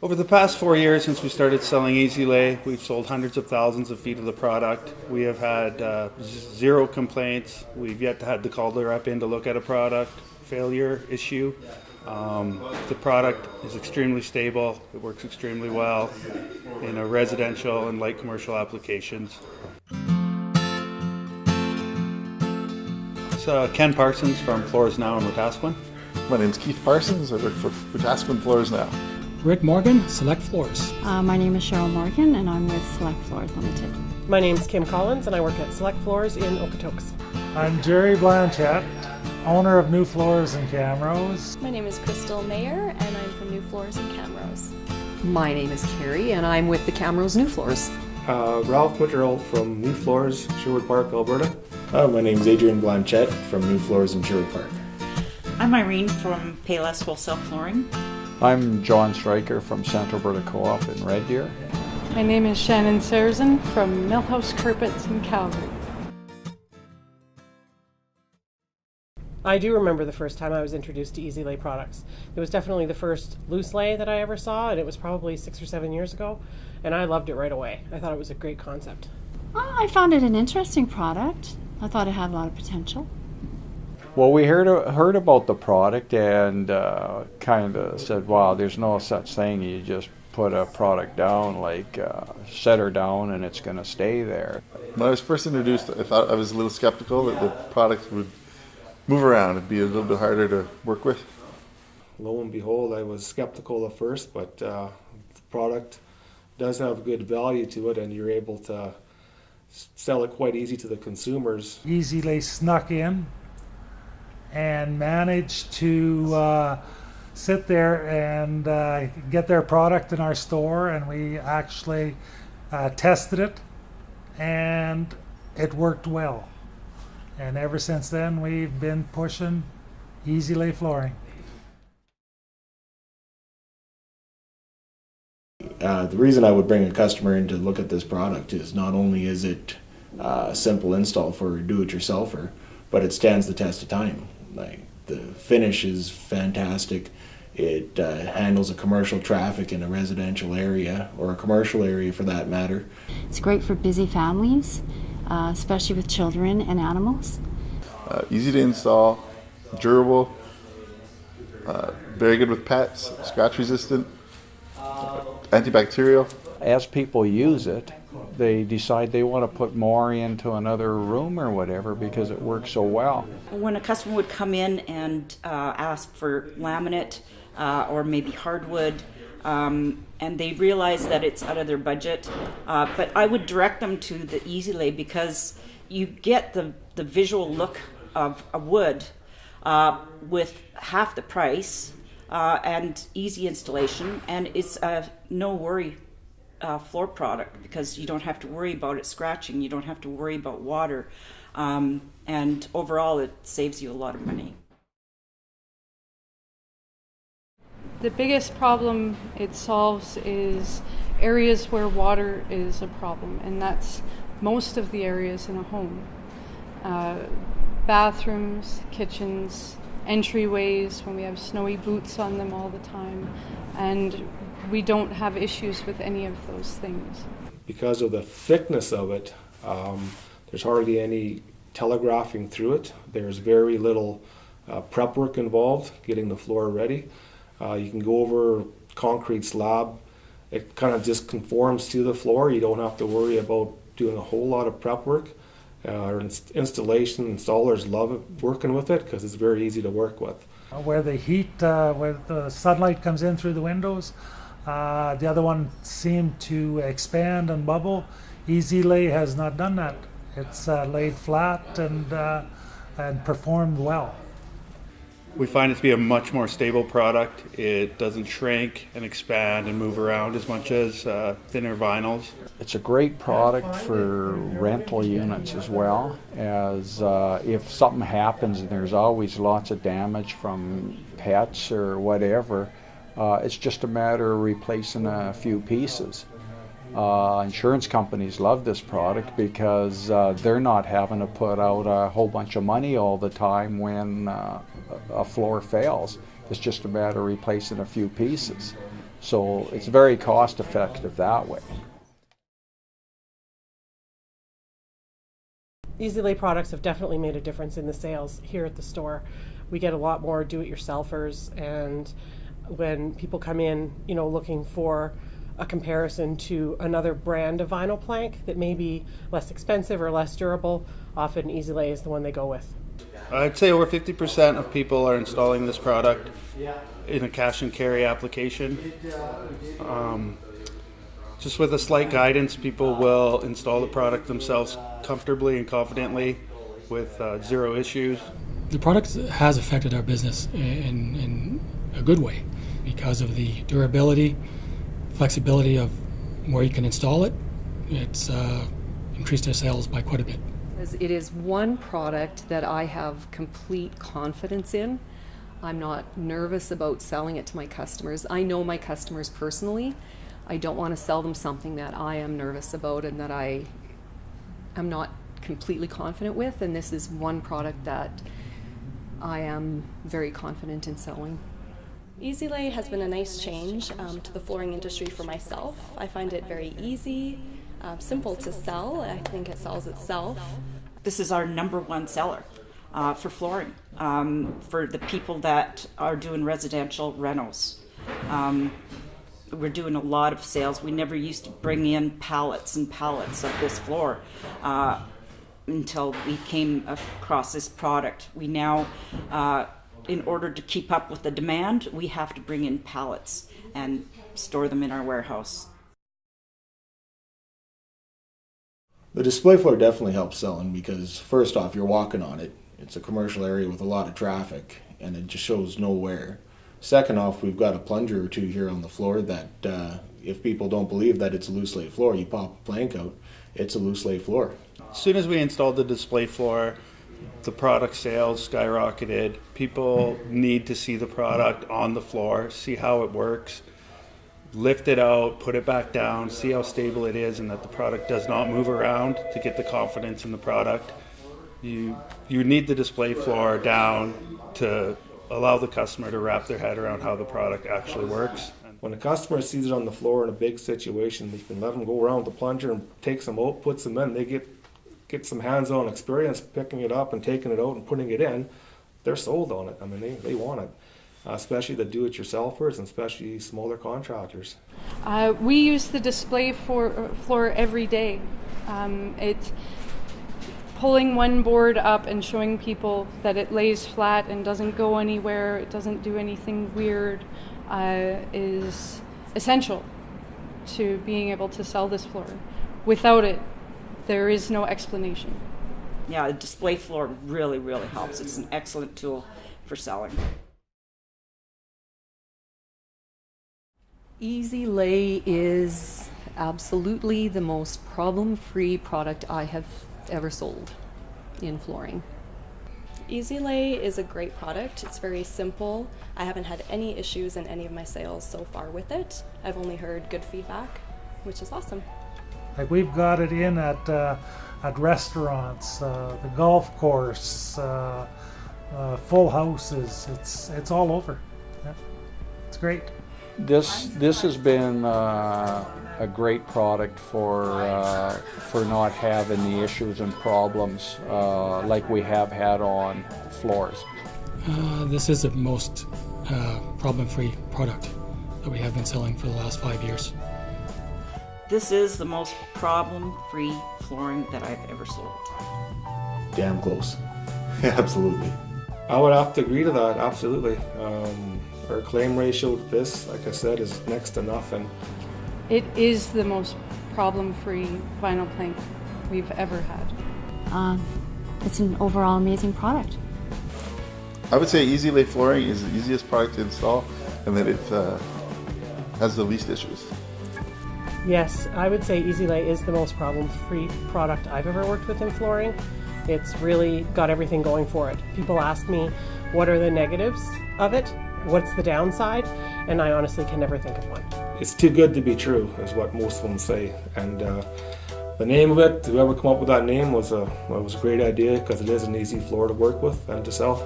Over the past 4 years since we started selling Easy Lay, we've sold hundreds of thousands of feet of the product. We have had zero complaints. We've yet to have the call the rep in to look at a product failure issue. The product is extremely stable. It works extremely well in a residential and light commercial applications. It's Ken Parsons from Floors Now in Wetaskiwin. My name's Keith Parsons. I work for Wetaskiwin Floors Now. Rick Morgan, Select Floors. My name is Cheryl Morgan and I'm with Select Floors Limited. My name's Kim Collins and I work at Select Floors in Okotoks. I'm Jerry Blanchett, owner of New Floors in Camrose. My name is Crystal Mayer and I'm from New Floors in Camrose. My name is Carrie and I'm with the Camrose New Floors. Ralph Mutterell from New Floors, Sherwood Park, Alberta. My name is Adrian Blanchett from New Floors in Sherwood Park. I'm Irene from Payless Wholesale Flooring. I'm John Stryker from Central Alberta Co-op in Red Deer. My name is Shannon Sarrazin from Millhouse Carpets in Calgary. I do remember the first time I was introduced to Easy Lay products. It was definitely the first loose lay that I ever saw, and it was probably 6 or 7 years ago, and I loved it right away. I thought it was a great concept. I found it an interesting product. I thought it had a lot of potential. Well, we heard about the product and kind of said, wow, there's no such thing. You just put a product down, like set her down and it's going to stay there. When I was first introduced, I was a little skeptical that the product would move around. It'd be a little bit harder to work with. Lo and behold, I was skeptical at first, but the product does have good value to it and you're able to sell it quite easy to the consumers. Easy Lay snuck in and managed to sit there and get their product in our store, and we actually tested it and it worked well. And ever since then we've been pushing Easy Lay flooring. The reason I would bring a customer in to look at this product is not only is it a simple install for a do-it-yourselfer, but it stands the test of time. Like, the finish is fantastic. It handles a commercial traffic in a residential area, or a commercial area for that matter. It's great for busy families, especially with children and animals. Easy to install, durable, very good with pets, scratch resistant, antibacterial. As people use it, they decide they want to put more into another room or whatever because it works so well. When a customer would come in and ask for laminate or maybe hardwood, and they realize that it's out of their budget, but I would direct them to the Easy Lay because you get the visual look of a wood with half the price and easy installation, and it's a no worry floor product because you don't have to worry about it scratching, you don't have to worry about water, and overall it saves you a lot of money. The biggest problem it solves is areas where water is a problem, and that's most of the areas in a home. Bathrooms, kitchens, entryways when we have snowy boots on them all the time, and we don't have issues with any of those things. Because of the thickness of it, there's hardly any telegraphing through it. There's very little prep work involved getting the floor ready. You can go over concrete slab. It kind of just conforms to the floor. You don't have to worry about doing a whole lot of prep work. Installation installers love it, working with it because it's very easy to work with. Where the heat, where the sunlight comes in through the windows, the other one seemed to expand and bubble. Easy Lay has not done that. It's laid flat and performed well. We find it to be a much more stable product. It doesn't shrink and expand and move around as much as thinner vinyls. It's a great product for rental units as well, as if something happens, and there's always lots of damage from pets or whatever, it's just a matter of replacing a few pieces. Insurance companies love this product because they're not having to put out a whole bunch of money all the time when a floor fails. It's just a matter of replacing a few pieces. So it's very cost effective that way. Easy Lay products have definitely made a difference in the sales here at the store. We get a lot more do-it-yourselfers, and when people come in, looking for a comparison to another brand of vinyl plank that may be less expensive or less durable, often Easy Lay is the one they go with. I'd say over 50% of people are installing this product in a cash and carry application. Just with a slight guidance, people will install the product themselves comfortably and confidently with zero issues. The product has affected our business in a good way because of the durability, flexibility of where you can install it. It's increased our sales by quite a bit. It is one product that I have complete confidence in. I'm not nervous about selling it to my customers. I know my customers personally. I don't want to sell them something that I am nervous about and that I am not completely confident with, and this is one product that I am very confident in selling. Easy Lay has been a nice change to the flooring industry for myself. I find it very easy, simple to sell. I think it sells itself. This is our #1 seller for flooring, for the people that are doing residential rentals. We're doing a lot of sales. We never used to bring in pallets and pallets of this floor until we came across this product. We now, in order to keep up with the demand, we have to bring in pallets and store them in our warehouse. The display floor definitely helps selling because first off, you're walking on it. It's a commercial area with a lot of traffic and it just shows no wear. Second off, we've got a plunger or two here on the floor that if people don't believe that it's a loose lay floor, you pop a plank out, it's a loose lay floor. As soon as we installed the display floor, the product sales skyrocketed. People need to see the product on the floor, see how it works, lift it out, put it back down, see how stable it is and that the product does not move around to get the confidence in the product. You need the display floor down to allow the customer to wrap their head around how the product actually works. When a customer sees it on the floor in a big situation, you can let them go around with the plunger and takes them out, puts them in. They get some hands-on experience picking it up and taking it out and putting it in. They're sold on it. I mean, they want it, especially the do-it-yourselfers and especially smaller contractors. We use the display floor every day. Pulling one board up and showing people that it lays flat and doesn't go anywhere, it doesn't do anything weird, is essential to being able to sell this floor. Without it, there is no explanation. Yeah, the display floor really, really helps. It's an excellent tool for selling. Easy Lay is absolutely the most problem-free product I have ever sold in flooring. Easy Lay is a great product. It's very simple. I haven't had any issues in any of my sales so far with it. I've only heard good feedback, which is awesome. Like we've got it in at restaurants, the golf course, full houses. It's all over. Yeah. It's great. This has been a great product for not having the issues and problems like we have had on floors. This is the most problem-free product that we have been selling for the last 5 years. This is the most problem-free flooring that I've ever sold. Damn close. Absolutely. I would have to agree to that, absolutely. Our claim ratio with this, like I said, is next to nothing. It is the most problem-free vinyl plank we've ever had. It's an overall amazing product. I would say Easy Lay Flooring is the easiest product to install and that it has the least issues. Yes, I would say Easy Lay is the most problem-free product I've ever worked with in flooring. It's really got everything going for it. People ask me, what are the negatives of it? What's the downside? And I honestly can never think of one. It's too good to be true, is what most of them say. And the name of it, whoever came up with that name was a great idea because it is an easy floor to work with and to sell.